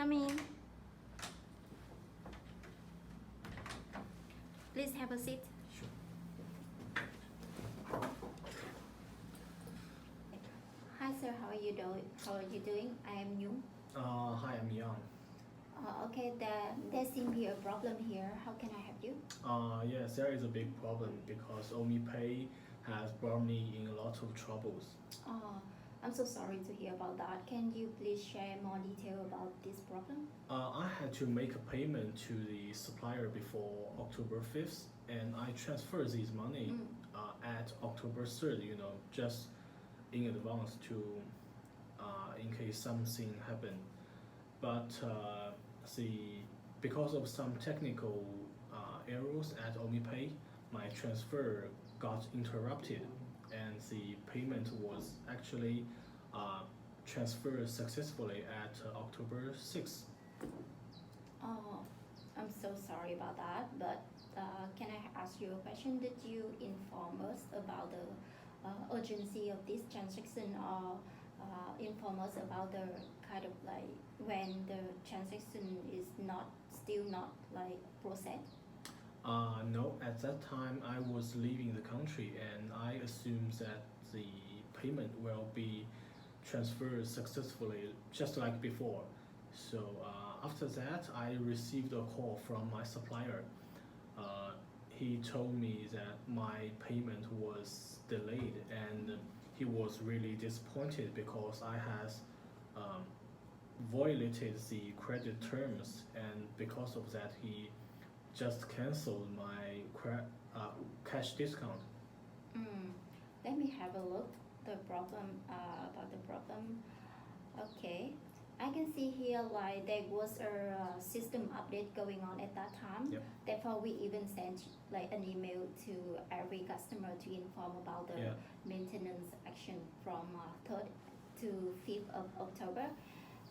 Come in. Please have a seat. Sure. Hi sir, how are you doing? I am Nhung. Hi, I'm Yang. Okay, there seems to be a problem here. How can I help you? Yes, there is a big problem because OmiPay has brought me in a lot of troubles. I'm so sorry to hear about that. Can you please share more detail about this problem? I had to make a payment to the supplier before October 5th, and I transferred this money at October 3rd, just in advance to in case something happened. But because of some technical errors at OmiPay, my transfer got interrupted, and the payment was actually transferred successfully at October 6th. Oh, I'm so sorry about that. But can I ask you a question? Did you inform us about the urgency of this transaction, or inform us about the kind of like when the transaction is still not like processed? No, at that time I was leaving the country, and I assumed that the payment will be transferred successfully just like before. So after that, I received a call from my supplier. He told me that my payment was delayed, and he was really disappointed because I had violated the credit terms, and because of that, he just canceled my cash discount. Let me have a look the problem about the problem. Okay, I can see here like there was a system update going on at that time. Yep. Therefore, we even sent like an email to every customer to inform about the maintenance action from 3rd to 5th of October,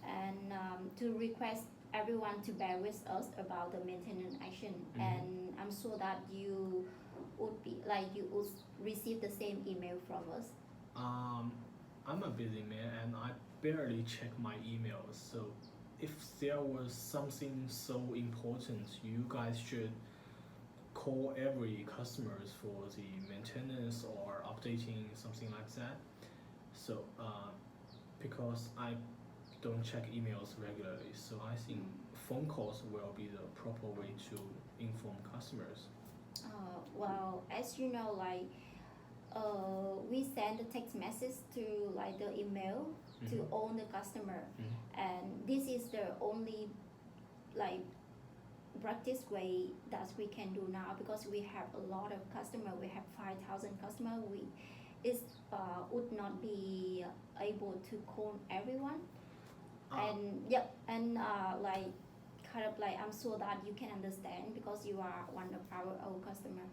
and to request everyone to bear with us about the maintenance action. And I'm sure that you would receive the same email from us. I'm a busy man, and I barely check my emails. So if there was something so important, you guys should call every customers for the maintenance or updating, something like that. So because I don't check emails regularly, so I think phone calls will be the proper way to inform customers. Well, as you know, like we send a text message to like the email to all the customer, and this is the only like practice way that we can do now, because we have a lot of customer. We have 5,000 customer. Would not be able to call everyone. And like kind of like I'm sure that you can understand because you are one of our old customer.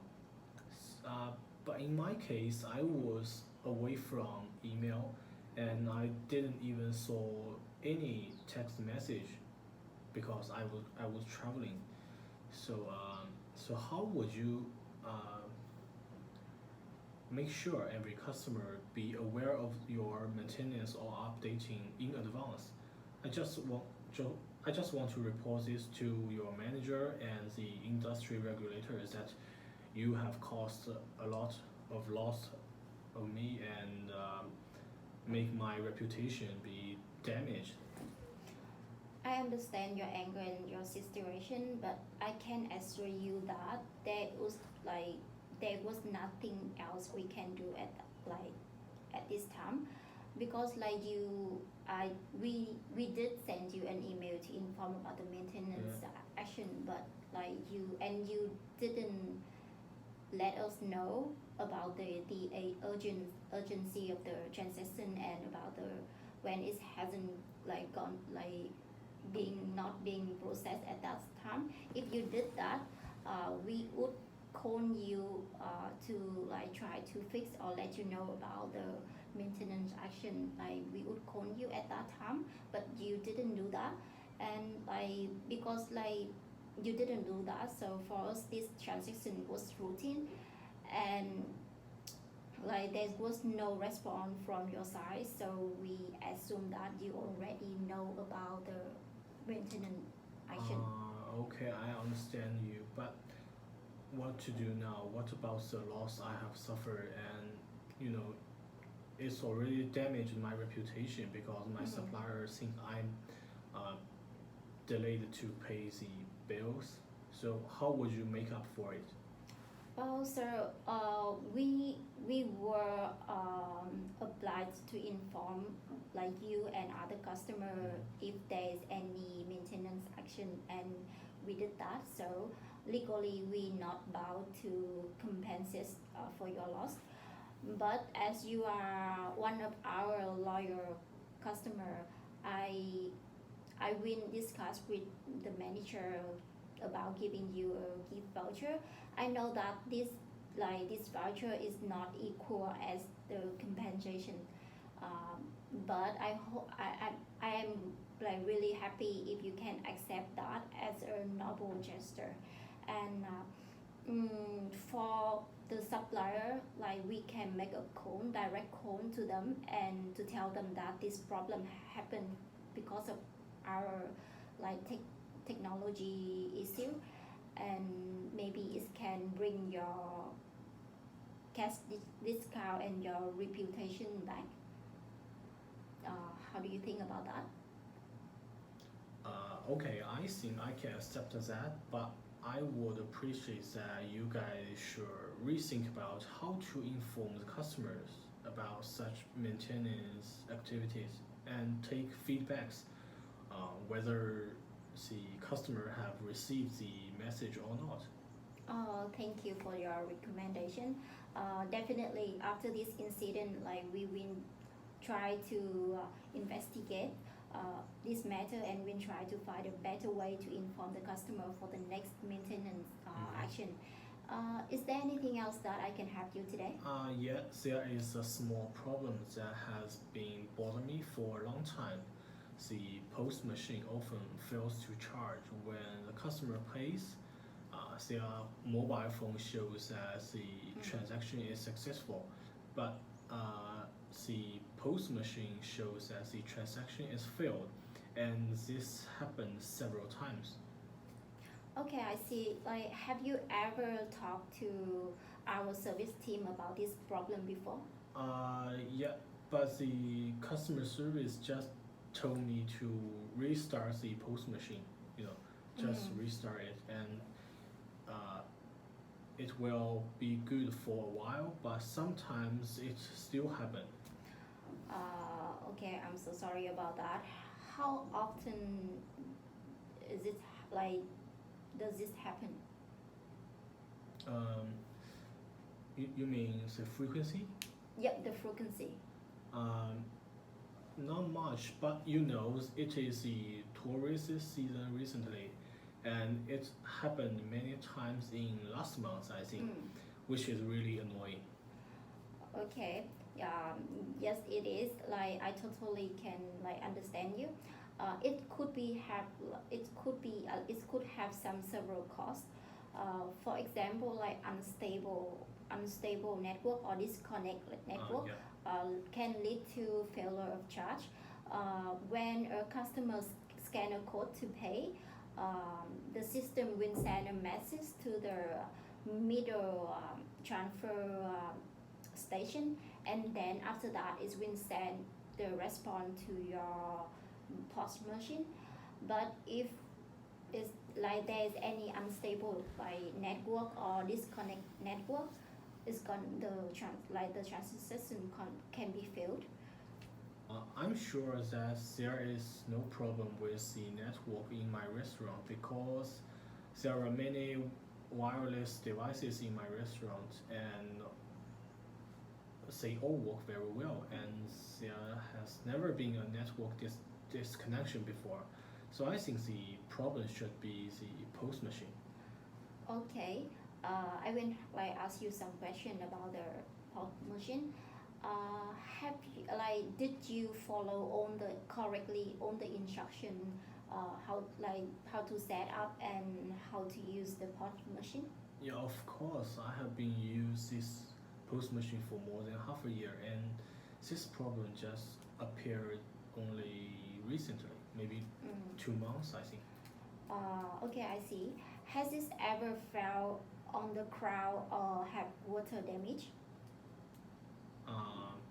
But in my case, I was away from email, and I didn't even saw any text message because I was traveling. So how would you make sure every customer be aware of your maintenance or updating in advance? I just want to report this to your manager and the industry regulators that you have caused a lot of loss of me, and make my reputation be damaged. I understand your anger and your situation, but I can assure you that there was nothing else we can do at this time, because like we did send you an email to inform about the maintenance action, but like you didn't let us know about the urgency of the transaction, and about the when it hasn't like gone like not being processed at that time. If you did that, we would call you to like try to fix or let you know about the maintenance action. Like we would call you at that time, but you didn't do that, and like because like you didn't do that, so for us this transaction was routine, and like there was no response from your side, so we assume that you already know about the maintenance action. Okay, I understand you, but what to do now? What about the loss I have suffered and it's already damaged my reputation because my supplier think I'm uh, delayed to pay the bills. So how would you make up for it? Oh, sir, we were obliged to inform like you and other customer if there is any maintenance action, and we did that. So legally, we not bound to compensate for your loss. But as you are one of our loyal customer, I I will discuss with the manager about giving you a gift voucher. I know that this voucher is not equal as the compensation, um, but I am like really happy if you can accept that as a noble gesture, and for the supplier, like we can make a direct call to them and to tell them that this problem happened because of our like technology issue, and maybe it can bring your cash discount and your reputation back. How do you think about that? Okay, I think I can accept that, but I would appreciate that you guys should rethink about how to inform the customers about such maintenance activities and take feedbacks, whether the customer have received the message or not. Thank you for your recommendation. Definitely, after this incident, like we will try to investigate this matter, and we'll try to find a better way to inform the customer for the next maintenance action. Is there anything else that I can help you today? Yeah, there is a small problem that has been bothering me for a long time. The post machine often fails to charge when the customer pays. Their mobile phone shows that the transaction is successful, but the post machine shows that the transaction is failed, and this happened several times. Okay, I see. Like, have you ever talked to our service team about this problem before? Yeah, but the customer service just told me to restart the post machine, you know, just restart it, and uh, it will be good for a while, but sometimes it still happen. Okay, I'm so sorry about that. How often is it like does this happen? Um, you mean the frequency? Yep, the frequency. Um, Not much, but it is the tourist season recently, and it happened many times in last month, I think, which is really annoying. Okay. Yes, it is. Like I totally can like understand you. It could have some several costs. For example, like unstable network or disconnect network Yeah. can lead to failure of charge. When a customer scan a code to pay, the system will send a message to the middle transfer station, and then after that it will send the response to your POS machine. But if it's like there is any unstable like network or disconnect network, it's gone the transaction can be failed. I'm sure that there is no problem with the network in my restaurant because there are many wireless devices in my restaurant, and they all work very well, and there has never been a network disconnection before. So I think the problem should be the post machine. Okay, I will like ask you some question about the POS machine. Have you, like did you follow on the correctly on the instruction, how to set up and how to use the POS machine? Yeah, of course, I have been using this post machine for more than half a year, and this problem just appeared only recently, maybe 2 months, I think. Okay, I see. Has this ever fell on the crowd or have water damage?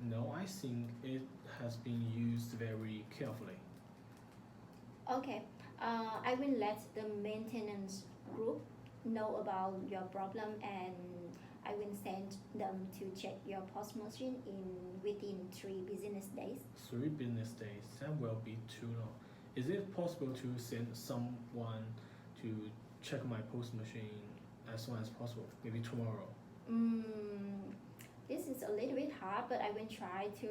No, I think it has been used very carefully. Okay, I will let the maintenance group know about your problem and I will send them to check your post machine within 3 business days. 3 business days, that will be too long. Is it possible to send someone to check my post machine as soon as possible? Maybe tomorrow. Mm, this is a little bit hard, but I will try to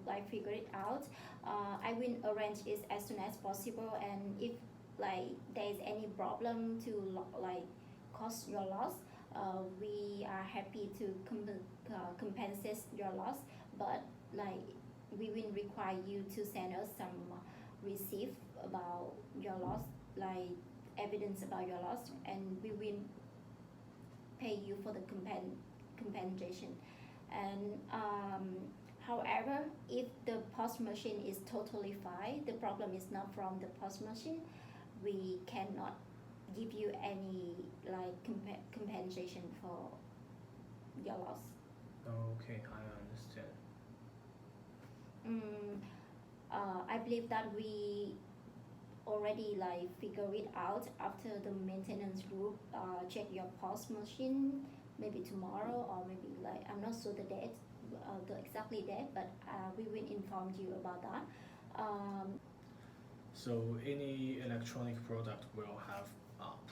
like figure it out. I will arrange it as soon as possible, and if like there is any problem to like cause your loss, we are happy to compensate your loss. But like we will require you to send us some receipt about your loss, like evidence about your loss, and we will pay you for the compensation. And however, if the post machine is totally fine, the problem is not from the post machine. We cannot give you any like compensation for your loss. Okay, I understand. Mm, I believe that we already like figure it out after the maintenance group check your post machine maybe tomorrow or maybe like I'm not sure the date, the exactly date, but we will inform you about that. So any electronic product will have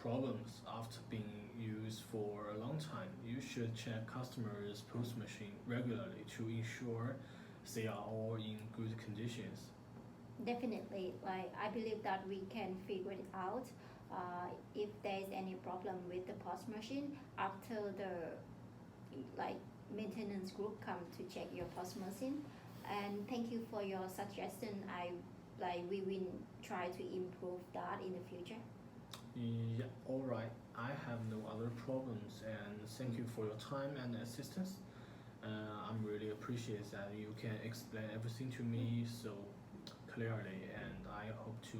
problems after being used for a long time. You should check customers' post machine regularly to ensure they are all in good conditions. Definitely, like I believe that we can figure it out if there is any problem with the post machine after the like maintenance group come to check your post machine. And thank you for your suggestion. We will try to improve that in the future. Yeah, all right. I have no other problems, and thank you for your time and assistance. I'm really appreciate that you can explain everything to me so clearly, and I hope to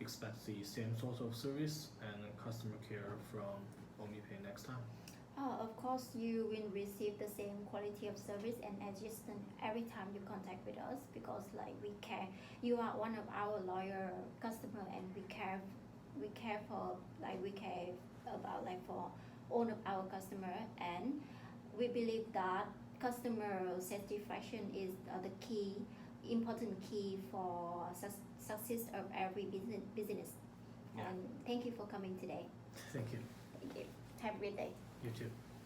expect the same sort of service and customer care from OmiPay next time. Of course, you will receive the same quality of service and assistance every time you contact with us because like we care. You are one of our loyal customer and we care for like we care about like for all of our customer, and we believe that customer satisfaction is the key important key for success of every business. Yeah. And thank you for coming today. Thank you. Thank you. Have a great day. You too.